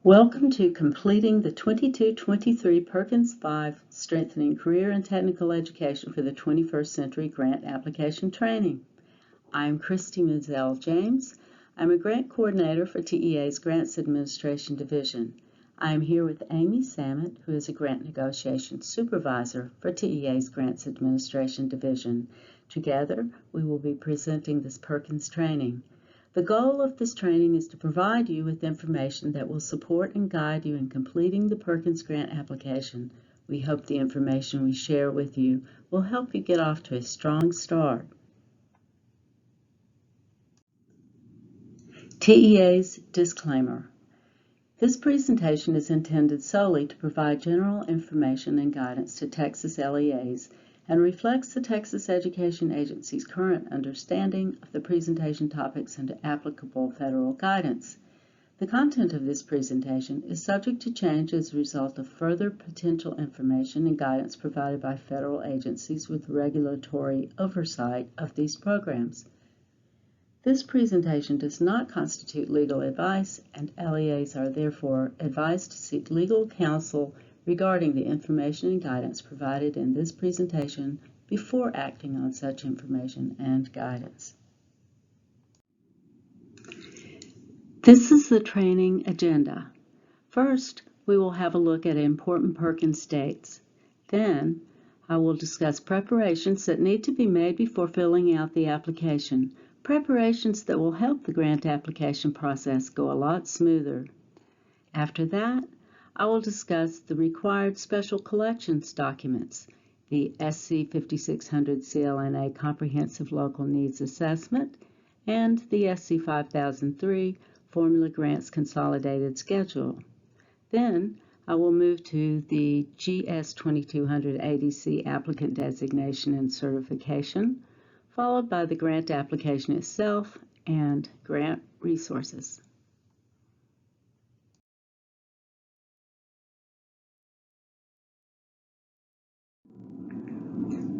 Welcome to completing the 22-23 Perkins 5 Strengthening Career and Technical Education for the 21st Century Grant Application Training. I'm Christy Mizell James. I'm a Grant Coordinator for TEA's Grants Administration Division. I am here with Amy Samet, who is a Grant Negotiation Supervisor for TEA's Grants Administration Division. Together, we will be presenting this Perkins training. The goal of this training is to provide you with information that will support and guide you in completing the Perkins grant application. We hope the information we share with you will help you get off to a strong start. TEA's disclaimer. This presentation is intended solely to provide general information and guidance to Texas LEAs and reflects the Texas Education Agency's current understanding of the presentation topics and applicable federal guidance. The content of this presentation is subject to change as a result of further potential information and guidance provided by federal agencies with regulatory oversight of these programs. This presentation does not constitute legal advice, and LEAs are therefore advised to seek legal counsel regarding the information and guidance provided in this presentation before acting on such information and guidance. This is the training agenda. First, we will have a look at important Perkins dates. Then, I will discuss preparations that need to be made before filling out the application, preparations that will help the grant application process go a lot smoother. After that, I will discuss the required special collections documents, the SC 5600 CLNA Comprehensive Local Needs Assessment, and the SC 5003 Formula Grants Consolidated Schedule. Then, I will move to the GS 2200 ADC Applicant Designation and Certification, followed by the grant application itself and grant resources.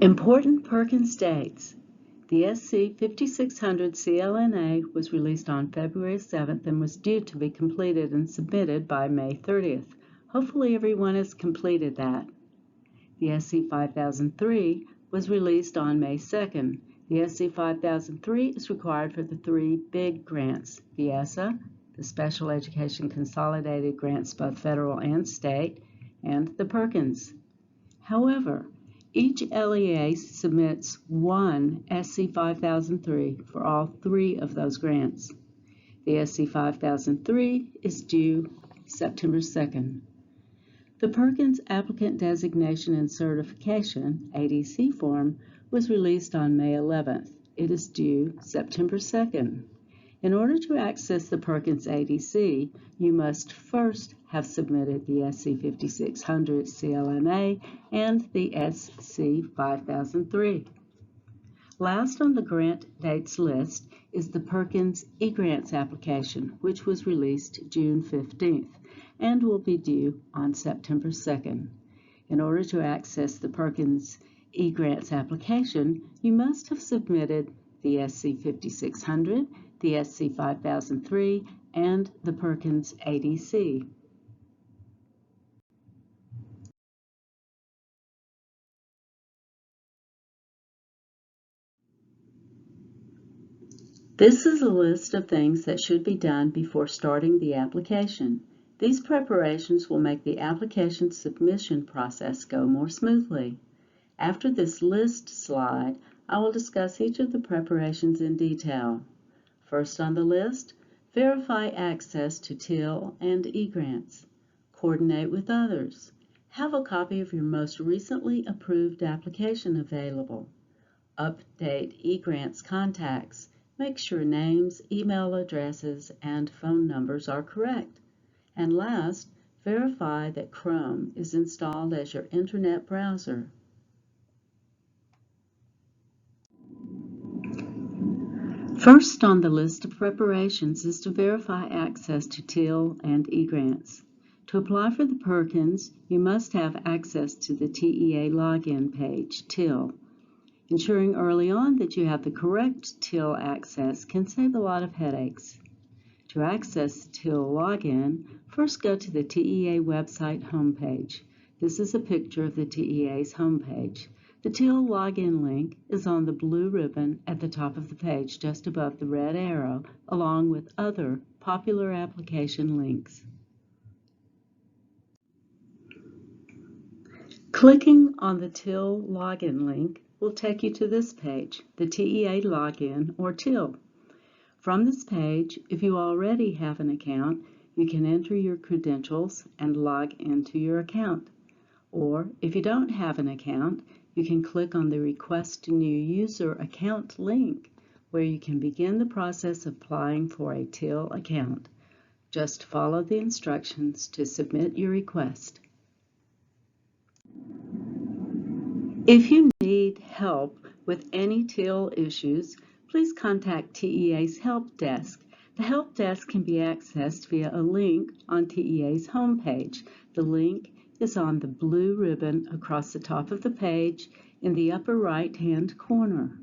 Important Perkins dates. The SC 5600 CLNA was released on February 7th and was due to be completed and submitted by May 30th. Hopefully everyone has completed that. The SC 5003 was released on May 2nd. The SC 5003 is required for the three big grants, the ESSA, the Special Education Consolidated Grants both federal and state, and the Perkins. However, each LEA submits one SC 5003 for all three of those grants. The SC 5003 is due September 2nd. The Perkins Applicant Designation and Certification, ADC form, was released on May 11th. It is due September 2nd. In order to access the Perkins ADC, you must first have submitted the SC 5600 CLNA and the SC 5003. Last on the grant dates list is the Perkins eGrants application, which was released June 15th and will be due on September 2nd. In order to access the Perkins eGrants application, you must have submitted the SC 5600, the SC 5003, and the Perkins ADC. This is a list of things that should be done before starting the application. These preparations will make the application submission process go more smoothly. After this list slide, I will discuss each of the preparations in detail. First on the list, verify access to TEAL and eGrants. Coordinate with others. Have a copy of your most recently approved application available. Update eGrants contacts. Make sure names, email addresses, and phone numbers are correct. And last, verify that Chrome is installed as your internet browser. First on the list of preparations is to verify access to TEAL and eGrants. To apply for the Perkins, you must have access to the TEA login page, TEAL. Ensuring early on that you have the correct TEAL access can save a lot of headaches. To access the TEAL login, first go to the TEA website homepage. This is a picture of the TEA's homepage. The TEAL login link is on the blue ribbon at the top of the page just above the red arrow, along with other popular application links. Clicking on the TEAL login link will take you to this page, the TEA login or TEAL. From this page, if you already have an account, you can enter your credentials and log into your account. Or, if you don't have an account, you can click on the Request a New User Account link, where you can begin the process of applying for a TEAL account. Just follow the instructions to submit your request. If you need help with any TEAL issues, please contact TEA's Help Desk. The Help Desk can be accessed via a link on TEA's homepage. The link is on the blue ribbon across the top of the page in the upper right-hand corner.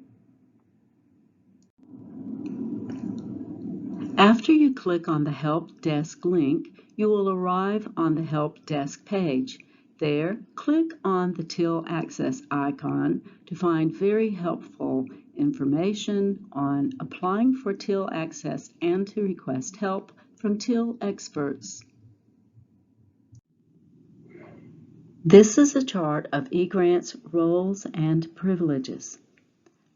After you click on the Help Desk link, you will arrive on the Help Desk page. There, click on the TEAL Access icon to find very helpful information on applying for TEAL Access and to request help from TEAL experts. This is a chart of eGrants roles and privileges.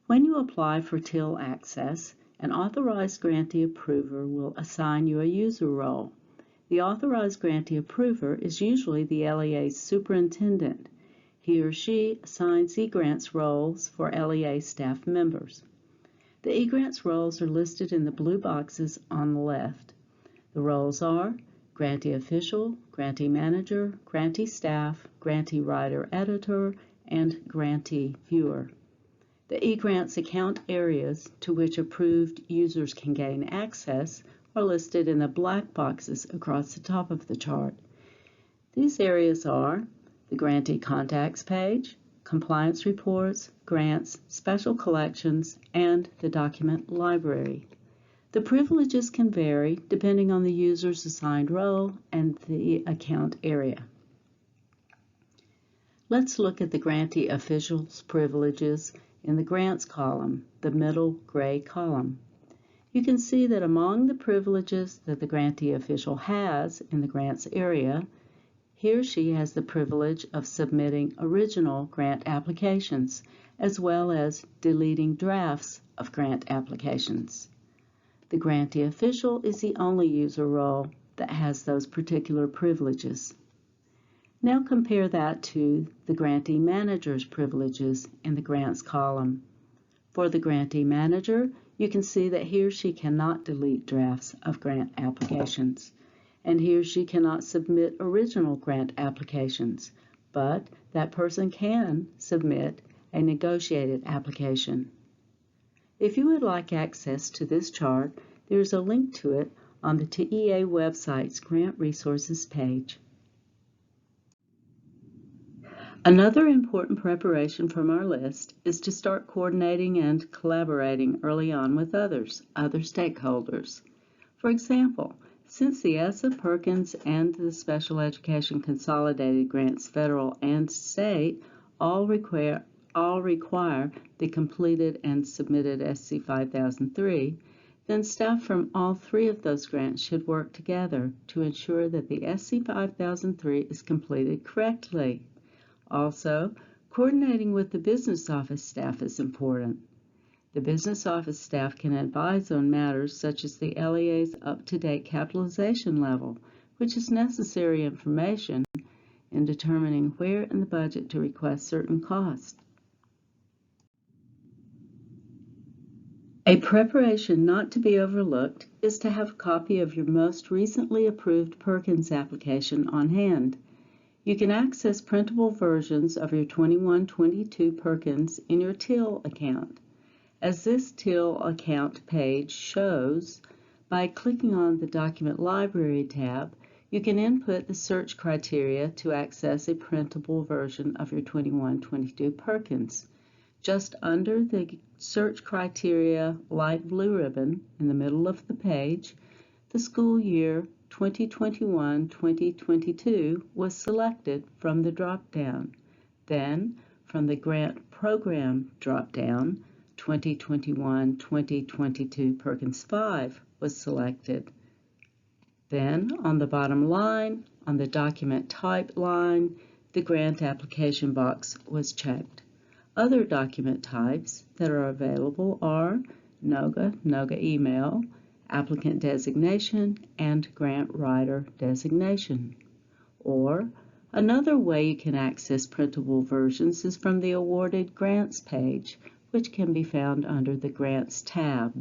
When you apply for TEAL Access, an authorized grantee approver will assign you a user role. The authorized grantee approver is usually the LEA's superintendent. He or she assigns eGrants roles for LEA staff members. The eGrants roles are listed in the blue boxes on the left. The roles are grantee official, grantee manager, grantee staff, grantee writer-editor, and grantee viewer. The eGrants account areas to which approved users can gain access are listed in the black boxes across the top of the chart. These areas are the Grantee Contacts page, Compliance Reports, Grants, Special Collections, and the Document Library. The privileges can vary depending on the user's assigned role and the account area. Let's look at the Grantee Official's privileges in the Grants column, the middle gray column. You can see that among the privileges that the grantee official has in the grants area, he or she has the privilege of submitting original grant applications, as well as deleting drafts of grant applications. The grantee official is the only user role that has those particular privileges. Now compare that to the grantee manager's privileges in the grants column. For the grantee manager, you can see that he or she cannot delete drafts of grant applications, and he or she cannot submit original grant applications, but that person can submit a negotiated application. If you would like access to this chart, there is a link to it on the TEA website's Grant Resources page. Another important preparation from our list is to start coordinating and collaborating early on with other stakeholders. For example, since the ESSA, Perkins, and the Special Education Consolidated grants, federal and state, all require the completed and submitted SC 5003, then staff from all three of those grants should work together to ensure that the SC 5003 is completed correctly. Also, coordinating with the business office staff is important. The business office staff can advise on matters such as the LEA's up-to-date capitalization level, which is necessary information in determining where in the budget to request certain costs. A preparation not to be overlooked is to have a copy of your most recently approved Perkins application on hand. You can access printable versions of your 21-22 Perkins in your TEAL account. As this TEAL account page shows, by clicking on the Document Library tab, you can input the search criteria to access a printable version of your 21-22 Perkins. Just under the search criteria light blue ribbon in the middle of the page, the school year 2021-2022 was selected from the drop-down. Then, from the Grant Program drop-down, 2021-2022 Perkins 5 was selected. Then, on the bottom line, on the document type line, the grant application box was checked. Other document types that are available are NOGA email, applicant designation, and grant writer designation. Or, another way you can access printable versions is from the Awarded Grants page, which can be found under the Grants tab.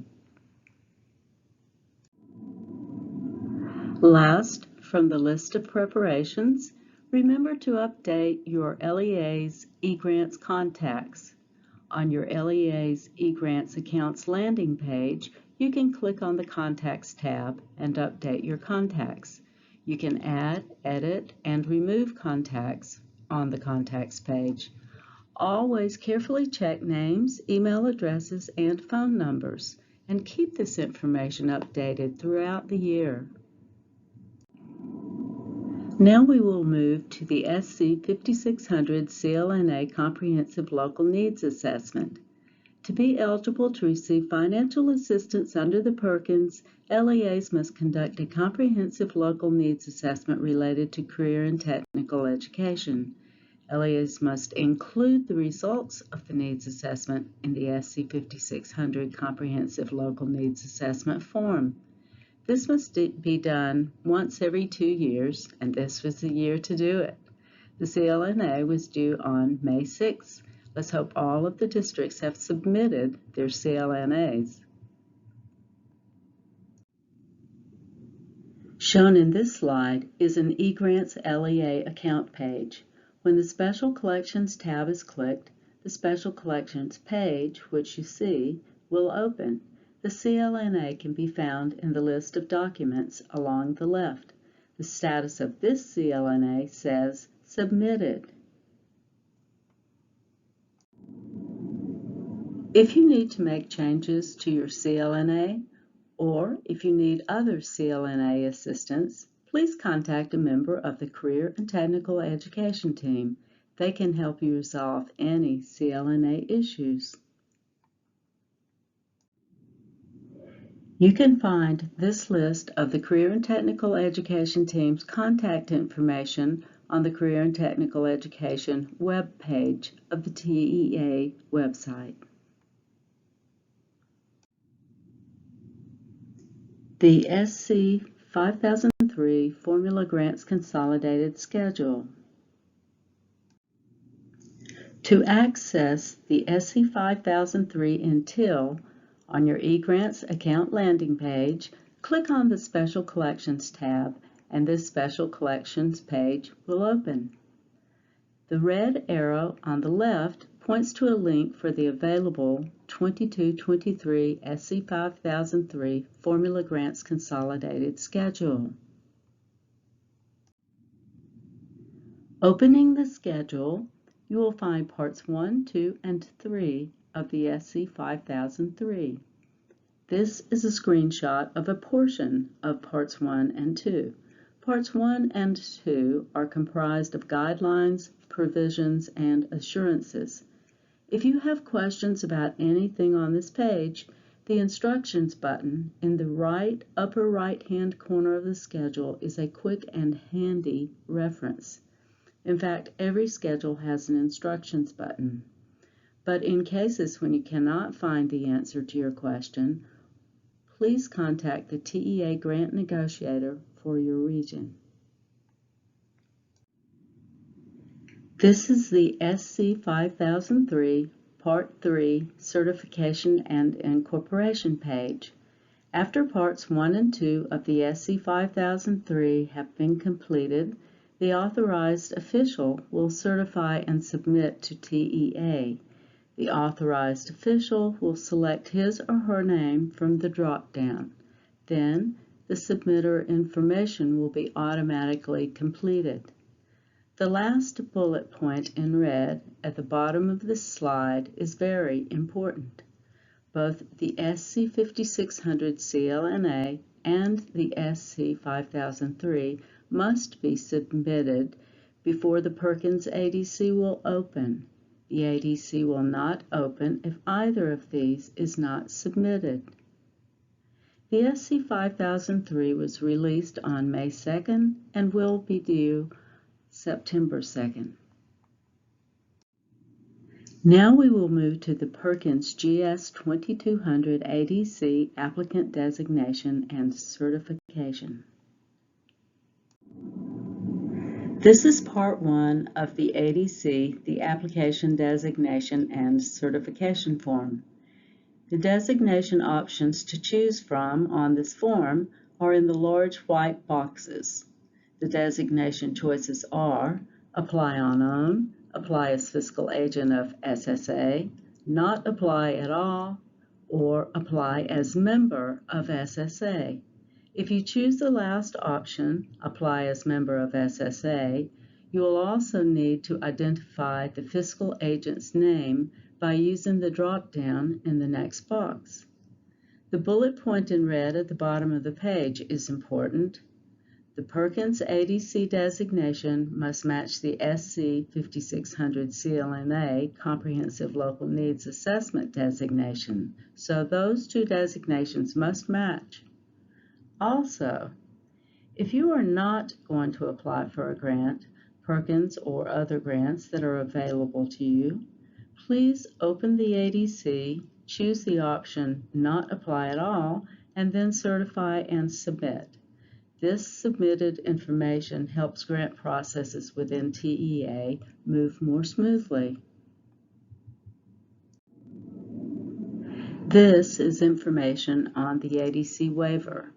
Last, from the list of preparations, remember to update your LEA's eGrants contacts. On your LEA's eGrants accounts landing page, you can click on the Contacts tab and update your contacts. You can add, edit, and remove contacts on the Contacts page. Always carefully check names, email addresses, and phone numbers, and keep this information updated throughout the year. Now we will move to the SC 5600 CLNA Comprehensive Local Needs Assessment. To be eligible to receive financial assistance under the Perkins, LEAs must conduct a comprehensive local needs assessment related to career and technical education. LEAs must include the results of the needs assessment in the SC 5600 Comprehensive Local Needs Assessment form. This must be done once every 2 years, and this was the year to do it. The CLNA was due on May 6th. Let's hope all of the districts have submitted their CLNAs. Shown in this slide is an eGrants LEA account page. When the Special Collections tab is clicked, the Special Collections page, which you see, will open. The CLNA can be found in the list of documents along the left. The status of this CLNA says Submitted. If you need to make changes to your CLNA, or if you need other CLNA assistance, please contact a member of the Career and Technical Education team. They can help you resolve any CLNA issues. You can find this list of the Career and Technical Education team's contact information on the Career and Technical Education web page of the TEA website. The SC 5003 Formula Grants Consolidated Schedule. To access the SC 5003 in TEAL on your eGrants account landing page, click on the Special Collections tab and this Special Collections page will open. The red arrow on the left points to a link for the available 22-23 SC 5003 Formula Grants Consolidated Schedule. Opening the schedule, you will find Parts 1, 2, and 3 of the SC 5003. This is a screenshot of a portion of Parts 1 and 2. Parts 1 and 2 are comprised of guidelines, provisions, and assurances. If you have questions about anything on this page, the Instructions button in the right upper right-hand corner of the schedule is a quick and handy reference. In fact, every schedule has an Instructions button. But in cases when you cannot find the answer to your question, please contact the TEA Grant Negotiator for your region. This is the SC 5003 Part 3 Certification and Incorporation page. After Parts 1 and 2 of the SC 5003 have been completed, the authorized official will certify and submit to TEA. The authorized official will select his or her name from the drop-down. Then, the submitter information will be automatically completed. The last bullet point in red at the bottom of this slide is very important. Both the SC 5600 CLNA and the SC 5003 must be submitted before the Perkins ADC will open. The ADC will not open if either of these is not submitted. The SC 5003 was released on May 2nd and will be due September 2nd. Now we will move to the Perkins GS2200 ADC Applicant Designation and Certification. This is part 1 of the ADC, the Application Designation and Certification form. The designation options to choose from on this form are in the large white boxes. The designation choices are Apply on Own, Apply as Fiscal Agent of SSA, Not Apply at All, or Apply as Member of SSA. If you choose the last option, Apply as Member of SSA, you will also need to identify the fiscal agent's name by using the drop-down in the next box. The bullet point in red at the bottom of the page is important. The Perkins ADC designation must match the SC 5600 CLNA Comprehensive Local Needs Assessment designation, so those two designations must match. Also, if you are not going to apply for a grant, Perkins or other grants that are available to you, please open the ADC, choose the option Not Apply at All, and then certify and submit. This submitted information helps grant processes within TEA move more smoothly. This is information on the ADC waiver.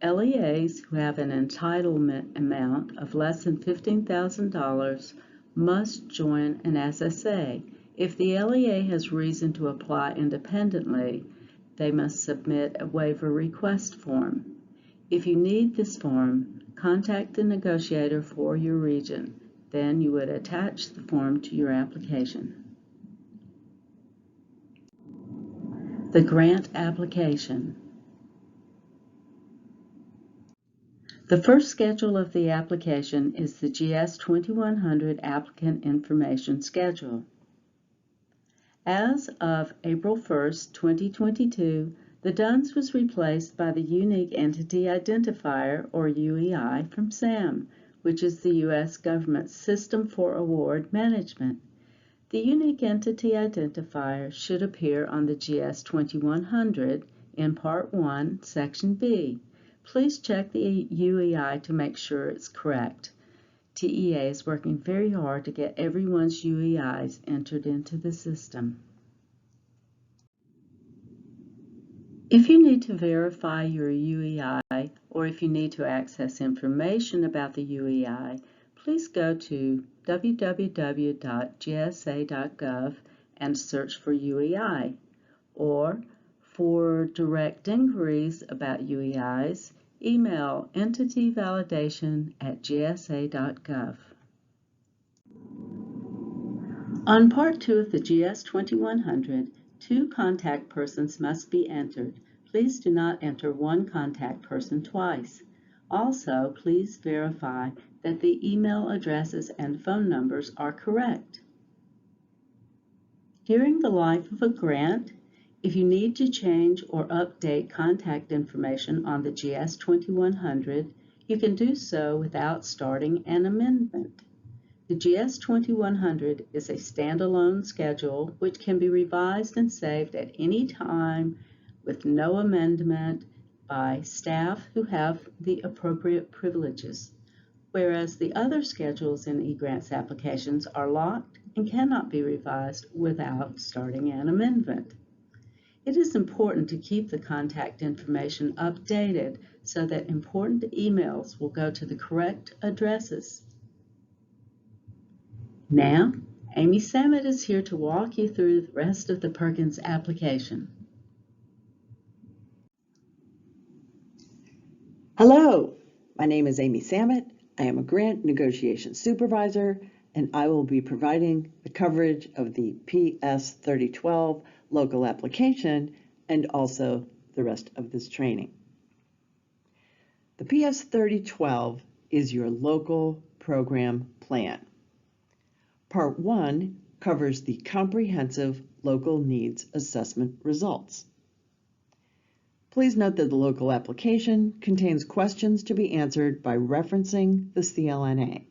LEAs who have an entitlement amount of less than $15,000 must join an SSA. If the LEA has reason to apply independently, they must submit a waiver request form. If you need this form, contact the negotiator for your region. Then you would attach the form to your application. The grant application. The first schedule of the application is the GS2100 Applicant Information Schedule. As of April 1st, 2022, the DUNS was replaced by the Unique Entity Identifier, or UEI, from SAM, which is the U.S. government's System for Award Management. The Unique Entity Identifier should appear on the GS2100 in Part 1, Section B. Please check the UEI to make sure it's correct. TEA is working very hard to get everyone's UEIs entered into the system. If you need to verify your UEI, or if you need to access information about the UEI, please go to www.gsa.gov and search for UEI, or for direct inquiries about UEIs, email entityvalidation@gsa.gov. On Part 2 of the GS2100, 2 contact persons must be entered. Please do not enter one contact person twice. Also, please verify that the email addresses and phone numbers are correct. During the life of a grant, if you need to change or update contact information on the GS2100, you can do so without starting an amendment. The GS2100 is a standalone schedule which can be revised and saved at any time with no amendment by staff who have the appropriate privileges, whereas the other schedules in eGrants applications are locked and cannot be revised without starting an amendment. It is important to keep the contact information updated so that important emails will go to the correct addresses. Now, Amy Samet is here to walk you through the rest of the Perkins application. Hello, my name is Amy Samet. I am a grant negotiation supervisor, and I will be providing the coverage of the PS 3012 local application and also the rest of this training. The PS 3012 is your local program plan. Part 1 covers the comprehensive local needs assessment results. Please note that the local application contains questions to be answered by referencing the CLNA.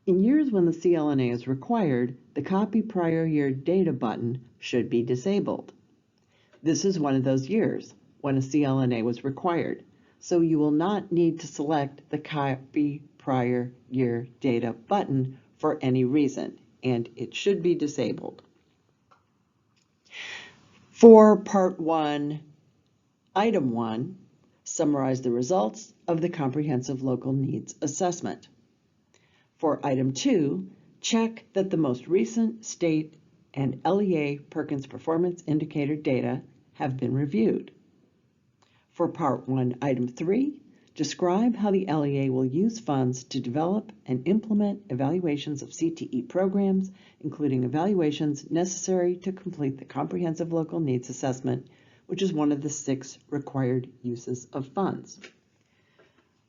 In years when the CLNA is required, the Copy Prior Year Data button should be disabled. This is one of those years when a CLNA was required, so you will not need to select the Copy Prior Year Data button for any reason, and it should be disabled. For Part 1, Item 1, summarize the results of the Comprehensive Local Needs Assessment. For Item 2, check that the most recent state and LEA Perkins Performance Indicator data have been reviewed. For Part 1, Item 3, describe how the LEA will use funds to develop and implement evaluations of CTE programs, including evaluations necessary to complete the Comprehensive Local Needs Assessment, which is one of the 6 required uses of funds.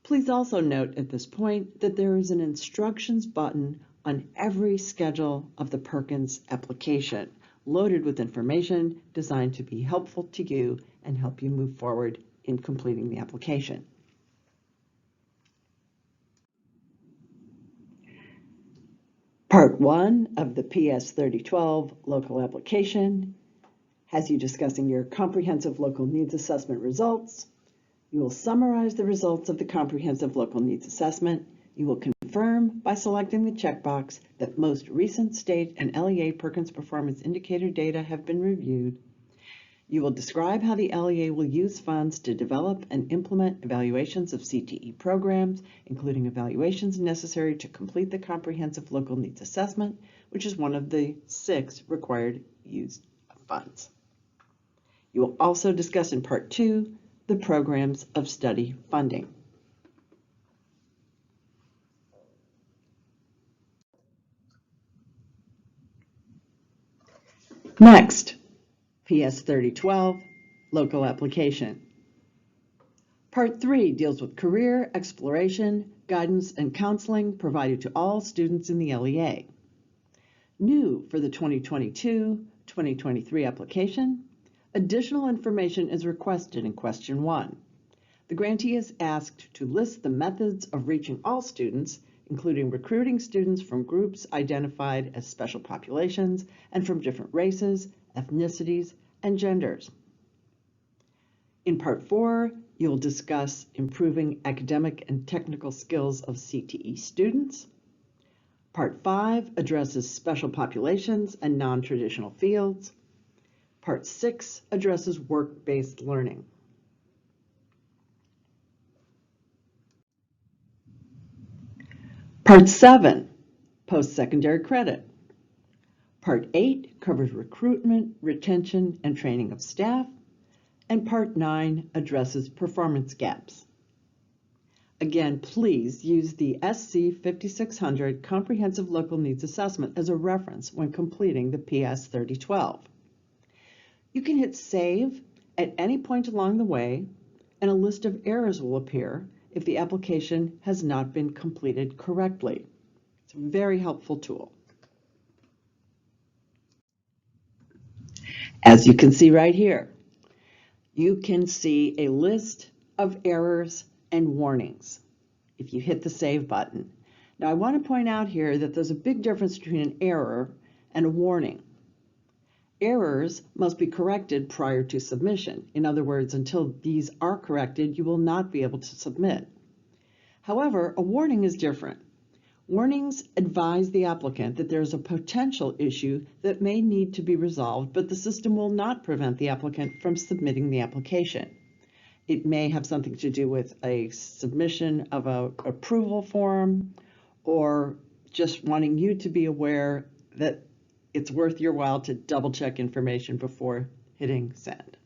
Please also note at this point that there is an instructions button on every schedule of the Perkins application, loaded with information designed to be helpful to you and help you move forward in completing the application. Part 1 of the PS 3012 local application has you discussing your Comprehensive Local Needs Assessment results. You will summarize the results of the Comprehensive Local Needs Assessment. You will confirm by selecting the checkbox that most recent state and LEA Perkins Performance Indicator data have been reviewed. You will describe how the LEA will use funds to develop and implement evaluations of CTE programs, including evaluations necessary to complete the Comprehensive Local Needs Assessment, which is one of the 6 required use of funds. You will also discuss in Part 2 the programs of study funding. Next, PS 3012, local application. Part 3 deals with career exploration, guidance, and counseling provided to all students in the LEA. New for the 2022-2023 application, additional information is requested in Question 1. The grantee is asked to list the methods of reaching all students, including recruiting students from groups identified as special populations and from different races, ethnicities, and genders. In Part 4, you'll discuss improving academic and technical skills of CTE students. Part 5 addresses special populations and non-traditional fields. Part 6 addresses work-based learning. Part 7, post-secondary credit. Part 8 covers recruitment, retention, and training of staff. And Part 9 addresses performance gaps. Again, please use the SC 5600 Comprehensive Local Needs Assessment as a reference when completing the PS 3012. You can hit Save at any point along the way, and a list of errors will appear if the application has not been completed correctly. It's a very helpful tool. As you can see right here, you can see a list of errors and warnings if you hit the Save button. Now, I want to point out here that there's a big difference between an error and a warning. Errors must be corrected prior to submission. In other words, until these are corrected, you will not be able to submit. However, a warning is different. Warnings advise the applicant that there is a potential issue that may need to be resolved, but the system will not prevent the applicant from submitting the application. It may have something to do with a submission of an approval form, or just wanting you to be aware that it's worth your while to double check information before hitting send.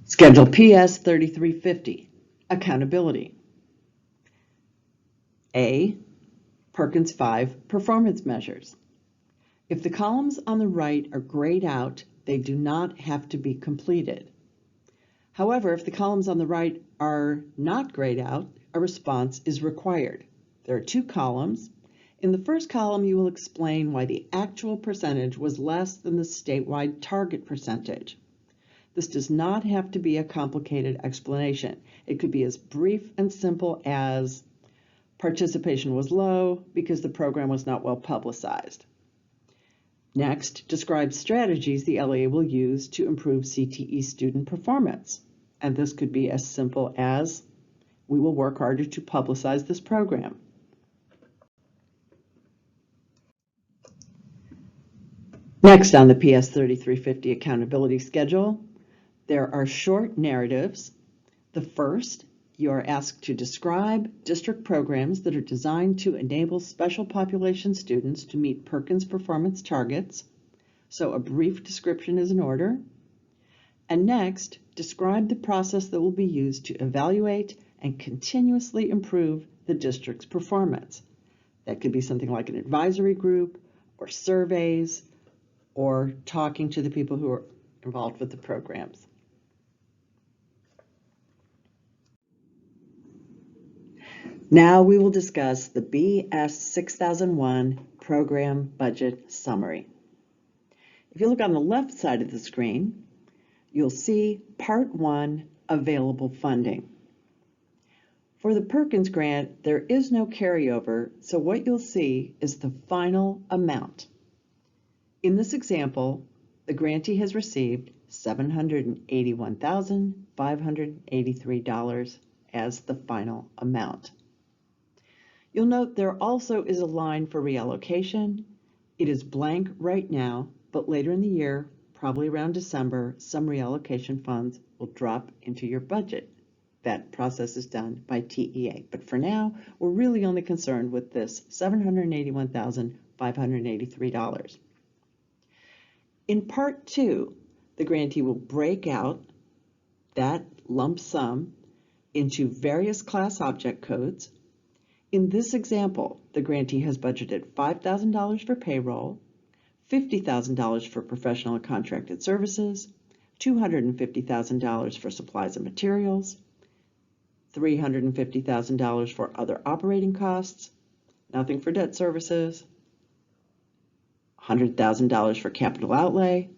Schedule PS 3350, accountability. A, Perkins 5 performance measures. If the columns on the right are grayed out, they do not have to be completed. However, if the columns on the right are not grayed out, a response is required. There are two columns. In the first column, you will explain why the actual percentage was less than the statewide target percentage. This does not have to be a complicated explanation. It could be as brief and simple as participation was low because the program was not well publicized. Next, describe strategies the LEA will use to improve CTE student performance. And this could be as simple as, we will work harder to publicize this program. Next on the PS 3350 accountability schedule, there are short narratives. The first, you are asked to describe district programs that are designed to enable special population students to meet Perkins performance targets. So a brief description is in order. And next, describe the process that will be used to evaluate and continuously improve the district's performance. That could be something like an advisory group or surveys or talking to the people who are involved with the programs. Now we will discuss the BS6001 Program Budget Summary. If you look on the left side of the screen, you'll see Part 1, Available Funding. For the Perkins grant, there is no carryover, so what you'll see is the final amount. In this example, the grantee has received $781,583 as the final amount. You'll note there also is a line for reallocation. It is blank right now, but later in the year, probably around December, some reallocation funds will drop into your budget. That process is done by TEA, but for now, we're really only concerned with this $781,583. In Part 2, the grantee will break out that lump sum into various class object codes. In this example, the grantee has budgeted $5,000 for payroll, $50,000 for professional and contracted services, $250,000 for supplies and materials, $350,000 for other operating costs, nothing for debt services, $100,000 for capital outlay,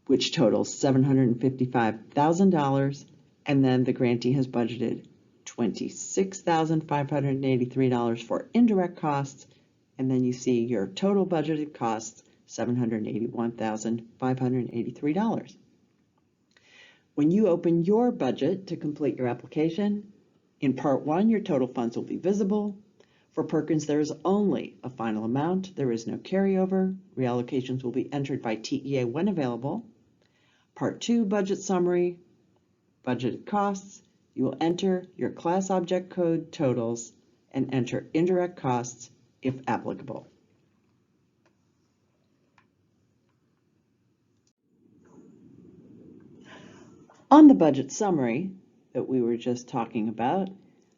which totals $755,000, and then the grantee has budgeted $26,583 for indirect costs, and then you see your total budgeted costs, $781,583. When you open your budget to complete your application, in Part 1, your total funds will be visible. For Perkins, there is only a final amount. There is no carryover. Reallocations will be entered by TEA when available. Part 2, budget summary, budgeted costs. You will enter your class object code totals and enter indirect costs if applicable. On the budget summary that we were just talking about,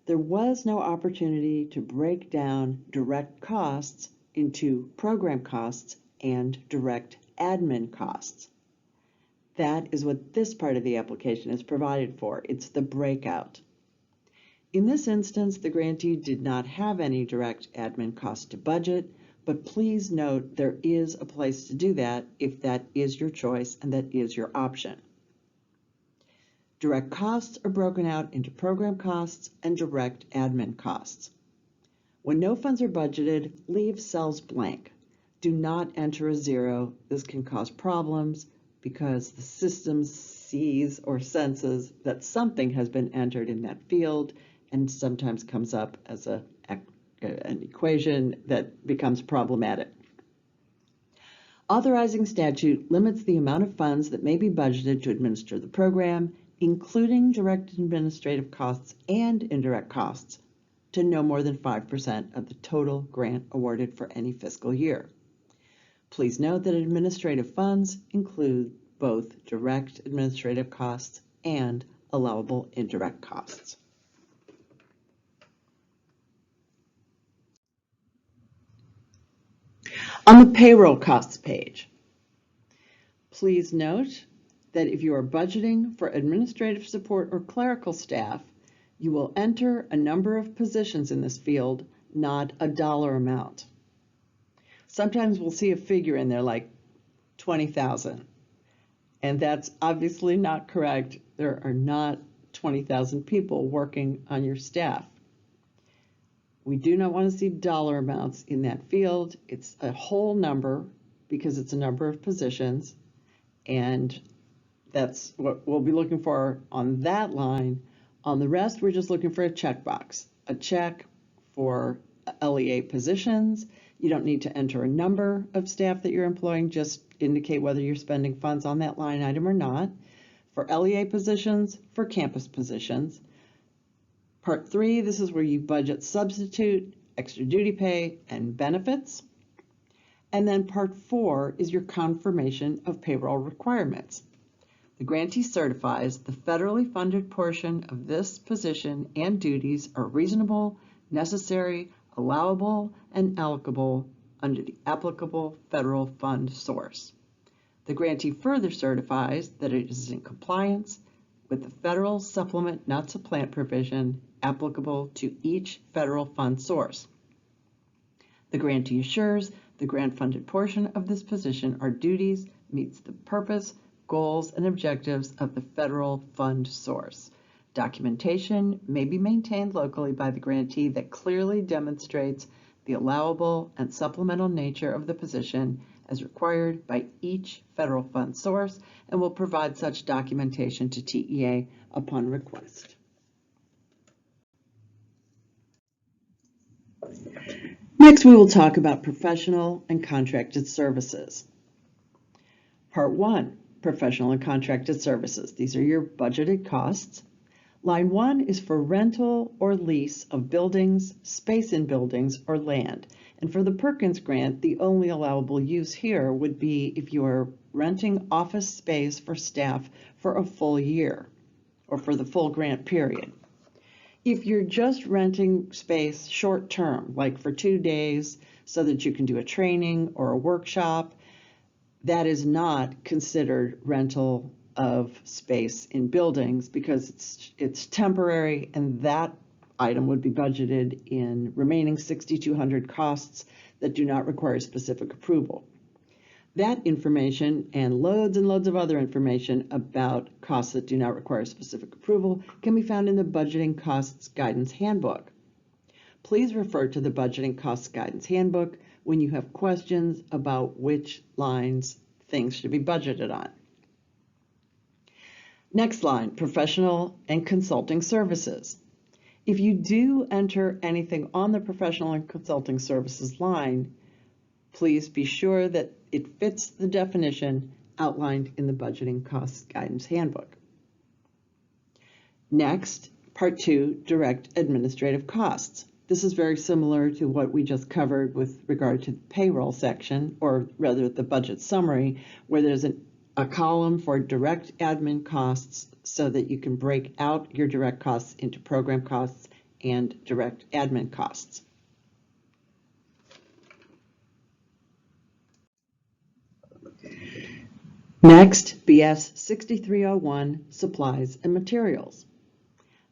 there was no opportunity to break down direct costs into program costs and direct admin costs. That is what this part of the application is provided for. It's the breakout. In this instance, the grantee did not have any direct admin costs to budget, but please note there is a place to do that if that is your choice and that is your option. Direct costs are broken out into program costs and direct admin costs. When no funds are budgeted, leave cells blank. Do not enter a zero. This can cause problems because the system sees or senses that something has been entered in that field and sometimes comes up as an equation that becomes problematic. Authorizing statute limits the amount of funds that may be budgeted to administer the program, including direct administrative costs and indirect costs, to no more than 5% of the total grant awarded for any fiscal year. Please note that administrative funds include both direct administrative costs and allowable indirect costs. On the payroll costs page, please note that if you are budgeting for administrative support or clerical staff, you will enter a number of positions in this field, not a dollar amount. Sometimes we'll see a figure in there like 20,000, and that's obviously not correct. There are not 20,000 people working on your staff. We do not want to see dollar amounts in that field. It's a whole number because it's a number of positions, and that's what we'll be looking for on that line. On the rest, we're just looking for a checkbox, a check for LEA positions. You don't need to enter a number of staff that you're employing, just indicate whether you're spending funds on that line item or not. For LEA positions, for campus positions. Part 3, this is where you budget substitute, extra duty pay, and benefits. And then Part 4 is your confirmation of payroll requirements. The grantee certifies the federally funded portion of this position and duties are reasonable, necessary, allowable, and allocable under the applicable federal fund source. The grantee further certifies that it is in compliance with the federal supplement not supplant provision applicable to each federal fund source. The grantee assures the grant-funded portion of this position or duties meets the purpose, goals, and objectives of the federal fund source. Documentation may be maintained locally by the grantee that clearly demonstrates the allowable and supplemental nature of the position as required by each federal fund source and will provide such documentation to TEA upon request. Next, we will talk about professional and contracted services. Part 1, professional and contracted services. These are your budgeted costs. Line 1 is for rental or lease of buildings, space in buildings, or land. And for the Perkins grant, the only allowable use here would be if you are renting office space for staff for a full year or for the full grant period. If you're just renting space short term, like for 2 days so that you can do a training or a workshop, that is not considered rental of space in buildings because it's temporary, and that item would be budgeted in remaining 6,200 costs that do not require specific approval. That information and loads of other information about costs that do not require specific approval can be found in the Budgeting Costs Guidance Handbook. Please refer to the Budgeting Costs Guidance Handbook when you have questions about which lines things should be budgeted on. Next line, professional and consulting services. If you do enter anything on the professional and consulting services line, please be sure that it fits the definition outlined in the Budgeting Costs Guidance Handbook. Next, Part 2, direct administrative costs. This is very similar to what we just covered with regard to the payroll section, or rather the budget summary, where there's a column for direct admin costs so that you can break out your direct costs into program costs and direct admin costs. Next, BS6301 supplies and materials.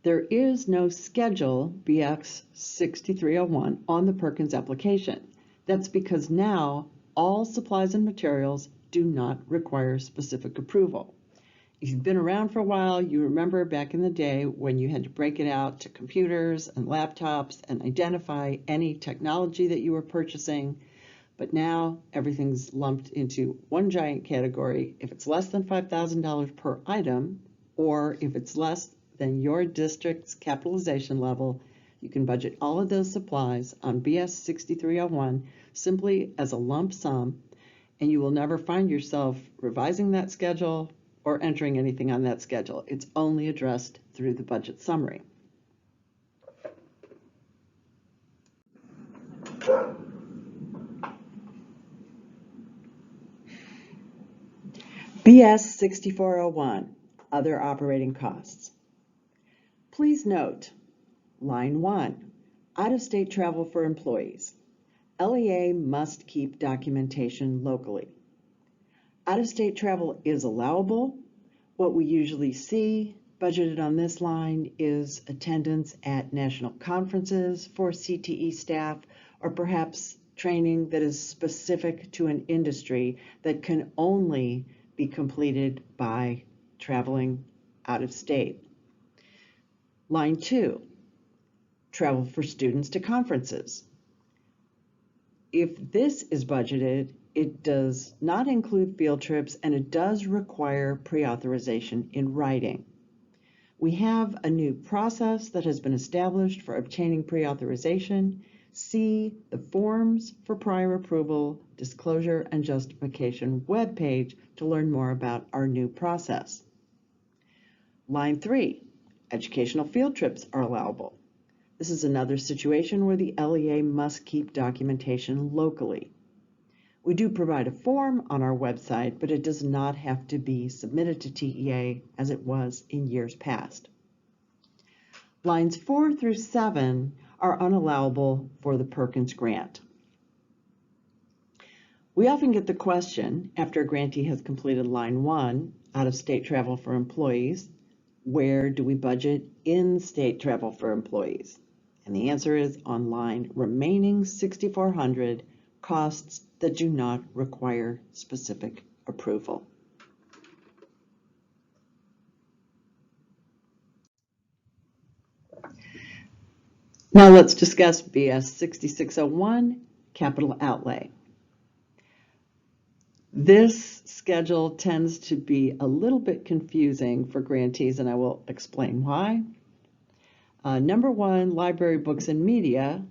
There is no schedule BS6301 on the Perkins application. That's because now all supplies and materials do not require specific approval. If you've been around for a while, you remember back in the day when you had to break it out to computers and laptops and identify any technology that you were purchasing. But now everything's lumped into one giant category. If it's less than $5,000 per item, or if it's less than your district's capitalization level, you can budget all of those supplies on BS6301 simply as a lump sum, and you will never find yourself revising that schedule or entering anything on that schedule. It's only addressed through the budget summary. BS6401 Other Operating Costs. Please note, line 1, out-of-state travel for employees. LEA must keep documentation locally. Out-of-state travel is allowable. What we usually see budgeted on this line is attendance at national conferences for CTE staff, or perhaps training that is specific to an industry that can only be completed by traveling out of state. Line 2, travel for students to conferences. If this is budgeted, it does not include field trips, and it does require pre-authorization in writing. We have a new process that has been established for obtaining pre-authorization. See the Forms for Prior Approval, Disclosure and Justification webpage to learn more about our new process. Line 3, educational field trips are allowable. This is another situation where the LEA must keep documentation locally. We do provide a form on our website, but it does not have to be submitted to TEA as it was in years past. Lines 4 through 7 are unallowable for the Perkins grant. We often get the question, after a grantee has completed line 1, out-of-state travel for employees, where do we budget in-state travel for employees? And the answer is on line remaining 6,400, costs that do not require specific approval. Now let's discuss BS6601, capital outlay. This schedule tends to be a little bit confusing for grantees, and I will explain why. Number 1, library books and media.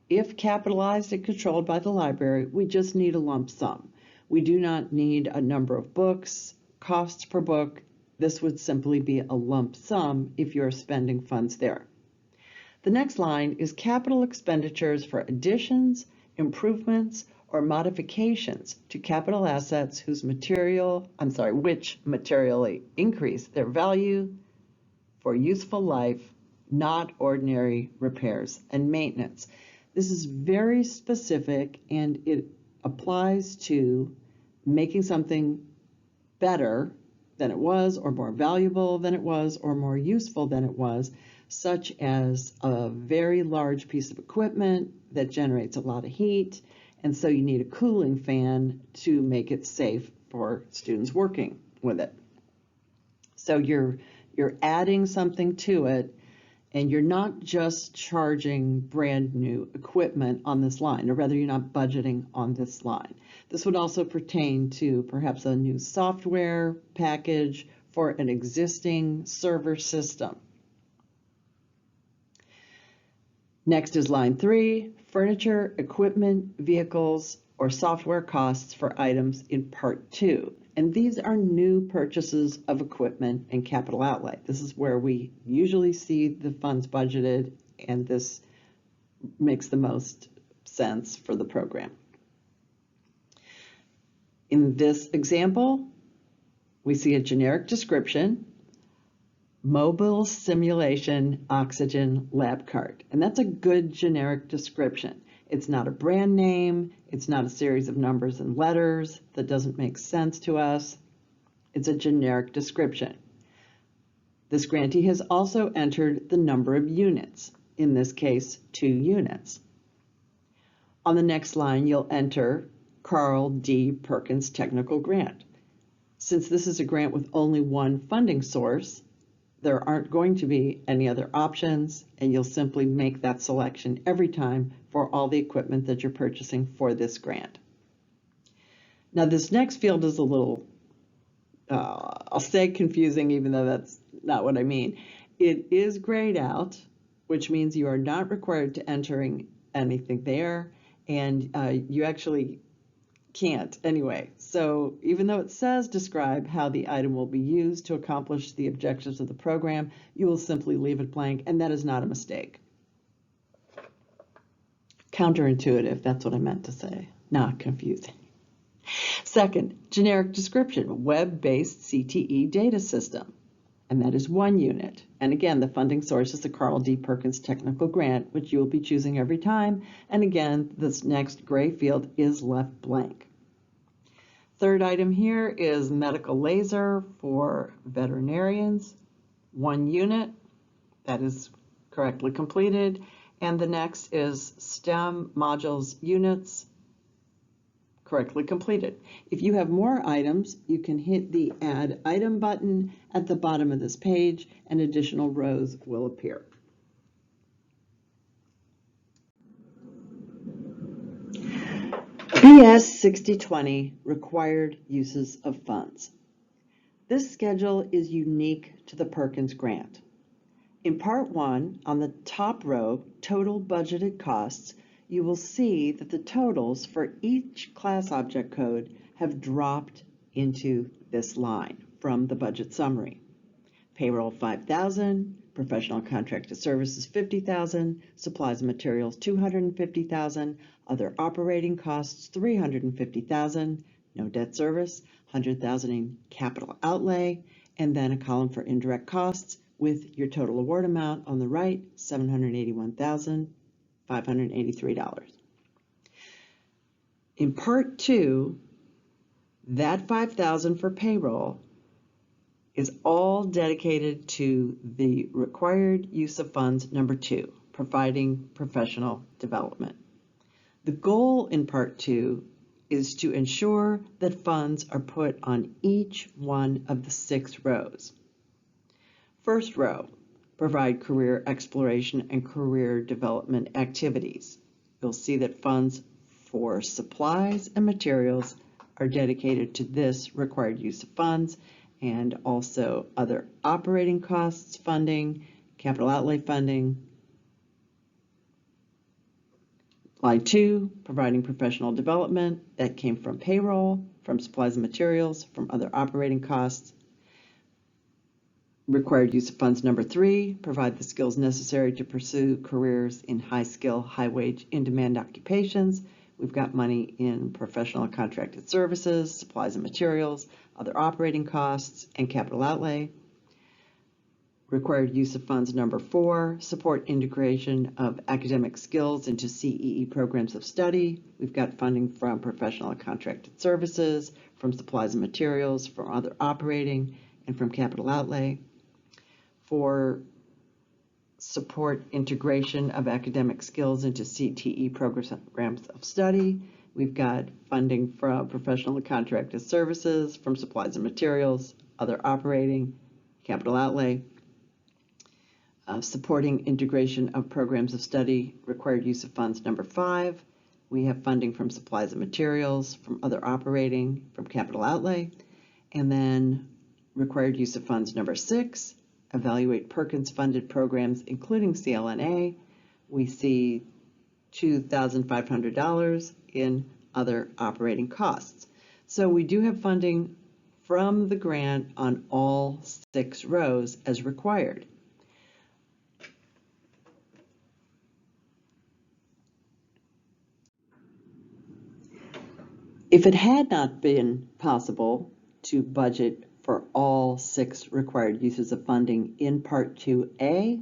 If capitalized and controlled by the library, we just need a lump sum. We do not need a number of books, costs per book. This would simply be a lump sum if you're spending funds there. The next line is capital expenditures for additions, improvements, or modifications to capital assets which materially increase their value for useful life, not ordinary repairs and maintenance. This is very specific, and it applies to making something better than it was, or more valuable than it was, or more useful than it was, such as a very large piece of equipment that generates a lot of heat, and so you need a cooling fan to make it safe for students working with it. So you're adding something to it, and you're not just charging brand new equipment on this line, or rather you're not budgeting on this line. This would also pertain to perhaps a new software package for an existing server system. Next is line 3, furniture, equipment, vehicles, or software costs for items in part 2. And these are new purchases of equipment and capital outlay. This is where we usually see the funds budgeted, and this makes the most sense for the program. In this example, we see a generic description, mobile simulation oxygen lab cart. And that's a good generic description. It's not a brand name. It's not a series of numbers and letters that doesn't make sense to us. It's a generic description. This grantee has also entered the number of units, in this case, 2 units. On the next line, you'll enter Carl D. Perkins Technical Grant. Since this is a grant with only one funding source, there aren't going to be any other options, and you'll simply make that selection every time for all the equipment that you're purchasing for this grant. Now this next field is a little, I'll say confusing, even though that's not what I mean. It is grayed out, which means you are not required to entering anything there, and you actually can't anyway. So even though it says describe how the item will be used to accomplish the objectives of the program, you will simply leave it blank, and that is not a mistake. Counterintuitive, that's what I meant to say, not confusing. Second, generic description, web-based CTE data system. and that is 1 unit. And again, the funding source is the Carl D. Perkins Technical Grant, which you will be choosing every time. And again, this next gray field is left blank. Third item here is medical laser for veterinarians, 1 unit. That is correctly completed. And the next is STEM modules units, correctly completed. If you have more items, you can hit the Add Item button at the bottom of this page and additional rows will appear. BS6020 Required Uses of Funds. This schedule is unique to the Perkins grant. In Part 1, on the top row, Total Budgeted Costs, you will see that the totals for each class object code have dropped into this line from the budget summary. Payroll $5,000, professional contracted services $50,000, supplies and materials $250,000, other operating costs $350,000, no debt service, $100,000 in capital outlay, and then a column for indirect costs with your total award amount on the right, $781,583. In Part 2, that $5,000 for payroll is all dedicated to the required use of funds number 2, providing professional development. The goal in Part 2 is to ensure that funds are put on each one of the 6 rows. First row, provide career exploration and career development activities. You'll see that funds for supplies and materials are dedicated to this required use of funds, and also other operating costs funding, capital outlay funding. Line 2, providing professional development, that came from payroll, from supplies and materials, from other operating costs. Required use of funds number 3, provide the skills necessary to pursue careers in high skill, high wage, in-demand occupations. We've got money in professional and contracted services, supplies and materials, other operating costs, and capital outlay. Required use of funds number 4, support integration of academic skills into CEE programs of study. We've got funding from professional and contracted services, from supplies and materials, from other operating, and from capital outlay. For support integration of academic skills into CTE programs of study, we've got funding from professional and contracted services, from supplies and materials, other operating, capital outlay. Supporting integration of programs of study, required use of funds number 5. We have funding from supplies and materials, from other operating, from capital outlay. And then required use of funds number 6, evaluate Perkins funded programs, including CLNA. We see $2,500 in other operating costs. So we do have funding from the grant on all 6 rows as required. If it had not been possible to budget for all 6 required uses of funding in Part 2A,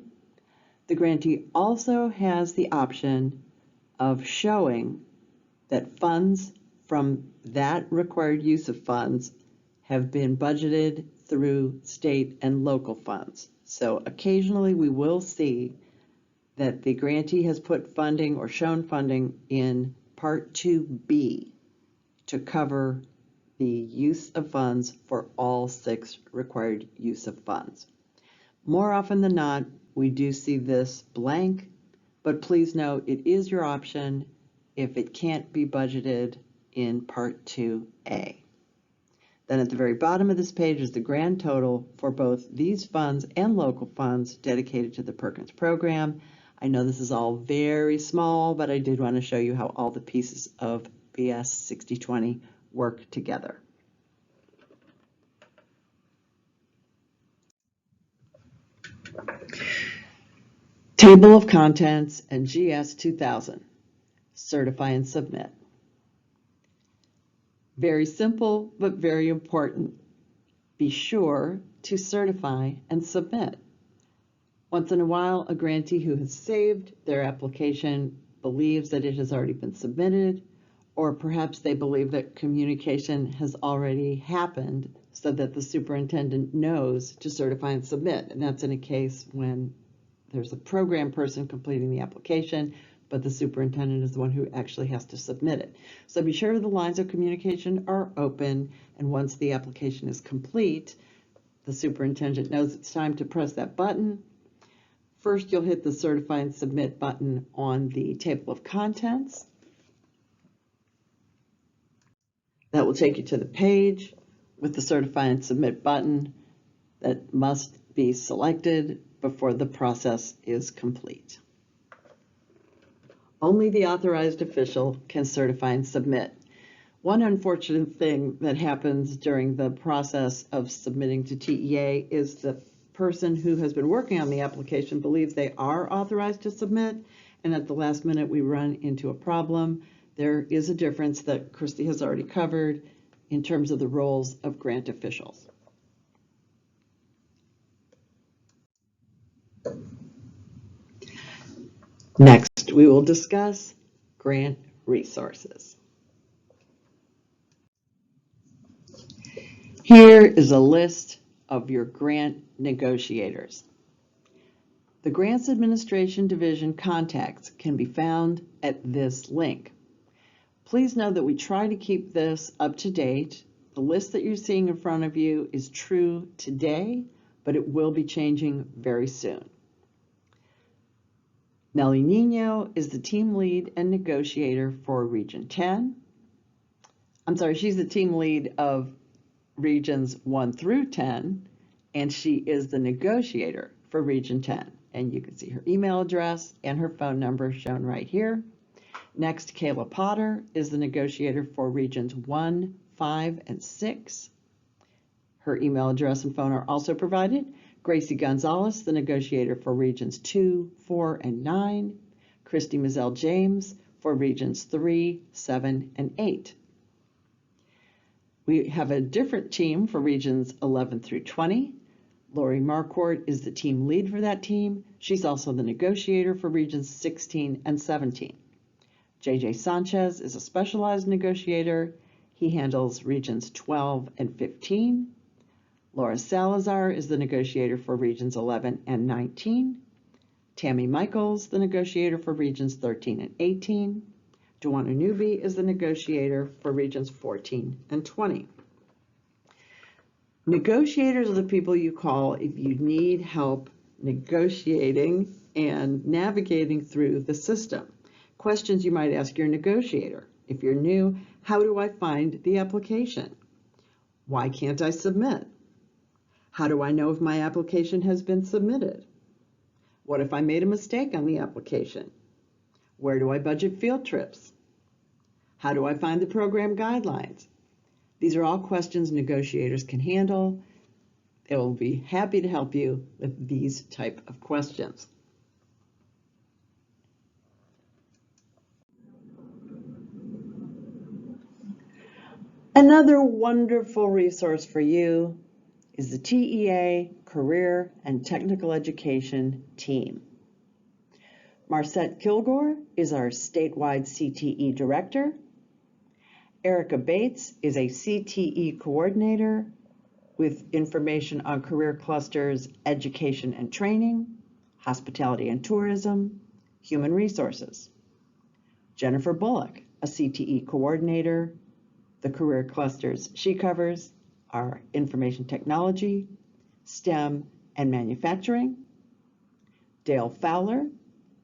the grantee also has the option of showing that funds from that required use of funds have been budgeted through state and local funds. So occasionally we will see that the grantee has put funding or shown funding in Part 2B to cover the use of funds for all 6 required use of funds. More often than not, we do see this blank, but please note it is your option if it can't be budgeted in Part 2A. Then at the very bottom of this page is the grand total for both these funds and local funds dedicated to the Perkins program. I know this is all very small, but I did want to show you how all the pieces of BS6020 work together. Table of Contents and GS 2000. Certify and submit. Very simple, but very important. Be sure to certify and submit. Once in a while, a grantee who has saved their application believes that it has already been submitted, or perhaps they believe that communication has already happened so that the superintendent knows to certify and submit. And that's in a case when there's a program person completing the application, but the superintendent is the one who actually has to submit it. So be sure the lines of communication are open, and once the application is complete, the superintendent knows it's time to press that button. First, you'll hit the Certify and Submit button on the table of contents. That will take you to the page with the Certify and Submit button that must be selected before the process is complete. Only the authorized official can certify and submit. One unfortunate thing that happens during the process of submitting to TEA is the person who has been working on the application believes they are authorized to submit, and at the last minute we run into a problem. There is a difference that Christy has already covered in terms of the roles of grant officials. Next, we will discuss grant resources. Here is a list of your grant negotiators. The Grants Administration Division contacts can be found at this link. Please know that we try to keep this up to date. The list that you're seeing in front of you is true today, but it will be changing very soon. Nellie Nino is the team lead and negotiator for Region 10. She's the team lead of Regions 1 through 10, and she is the negotiator for Region 10. And you can see her email address and her phone number shown right here. Next, Kayla Potter is the negotiator for Regions 1, 5, and 6. Her email address and phone are also provided. Gracie Gonzalez, the negotiator for Regions 2, 4, and 9. Christy Mazzell James for Regions 3, 7, and 8. We have a different team for Regions 11 through 20. Lori Marquardt is the team lead for that team. She's also the negotiator for Regions 16 and 17. JJ Sanchez is a specialized negotiator. He handles Regions 12 and 15. Laura Salazar is the negotiator for Regions 11 and 19. Tammy Michaels, the negotiator for Regions 13 and 18. Joanna Newby is the negotiator for Regions 14 and 20. Negotiators are the people you call if you need help negotiating and navigating through the system. Questions you might ask your negotiator. If you're new, how do I find the application? Why can't I submit? How do I know if my application has been submitted? What if I made a mistake on the application? Where do I budget field trips? How do I find the program guidelines? These are all questions negotiators can handle. They will be happy to help you with these type of questions. Another wonderful resource for you is the TEA Career and Technical Education team. Marcette Kilgore is our statewide CTE director. Erica Bates is a CTE coordinator with information on career clusters, education and training, hospitality and tourism, human resources. Jennifer Bullock, a CTE coordinator. The career clusters she covers are information technology, STEM, and manufacturing. Dale Fowler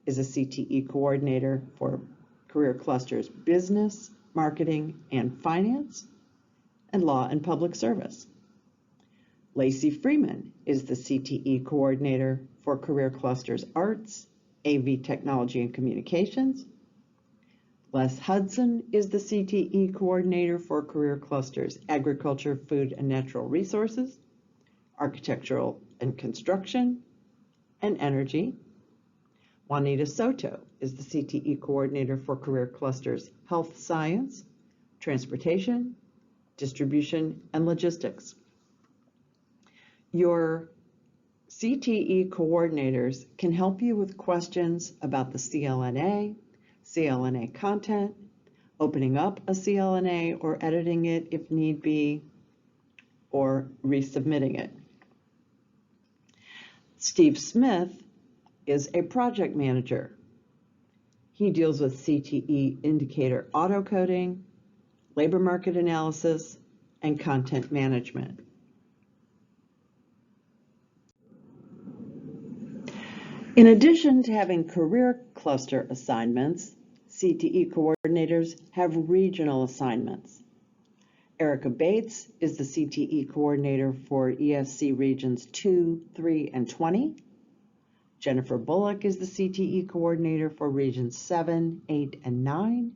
is a CTE coordinator for career clusters business, marketing, and finance, and law and public service. Lacey Freeman is the CTE coordinator for career clusters arts, AV technology and communications. Les Hudson is the CTE coordinator for career clusters agriculture, food and natural resources, architectural and construction, and energy. Juanita Soto is the CTE coordinator for career clusters health science, transportation, distribution, and logistics. Your CTE coordinators can help you with questions about the CLNA, CLNA content, opening up a CLNA or editing it if need be, or resubmitting it. Steve Smith is a project manager. He deals with CTE indicator auto-coding, labor market analysis, and content management. In addition to having career cluster assignments, CTE coordinators have regional assignments. Erica Bates is the CTE coordinator for ESC Regions 2, 3, and 20. Jennifer Bullock is the CTE coordinator for Regions 7, 8, and 9.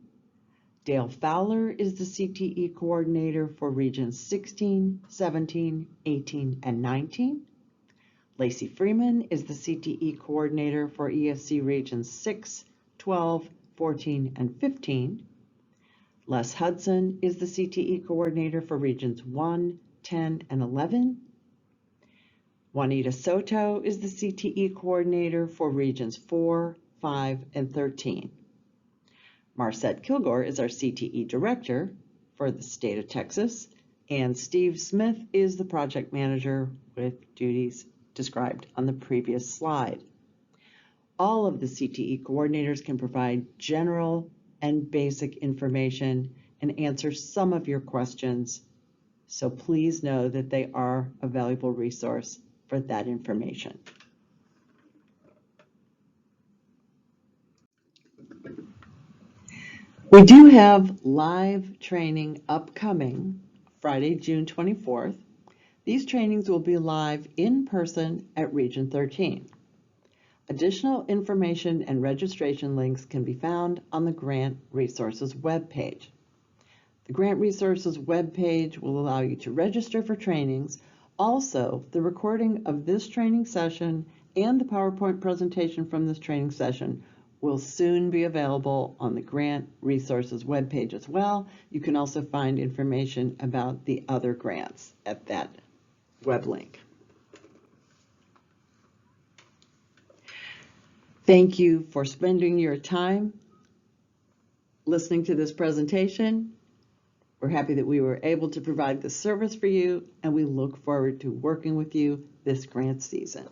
Dale Fowler is the CTE coordinator for Regions 16, 17, 18, and 19. Lacey Freeman is the CTE coordinator for ESC Regions 6, 12, 14, and 15. Les Hudson is the CTE coordinator for Regions 1, 10, and 11. Juanita Soto is the CTE coordinator for Regions 4, 5, and 13. Marcette Kilgore is our CTE director for the state of Texas, and Steve Smith is the project manager with duties described on the previous slide. All of the CTE coordinators can provide general and basic information and answer some of your questions, so please know that they are a valuable resource for that information. We do have live training upcoming Friday, June 24th. These trainings will be live in person at Region 13. Additional information and registration links can be found on the Grant Resources webpage. The Grant Resources webpage will allow you to register for trainings. Also, the recording of this training session and the PowerPoint presentation from this training session will soon be available on the Grant Resources webpage as well. You can also find information about the other grants at that web link. Thank you for spending your time listening to this presentation. We're happy that we were able to provide this service for you, and we look forward to working with you this grant season.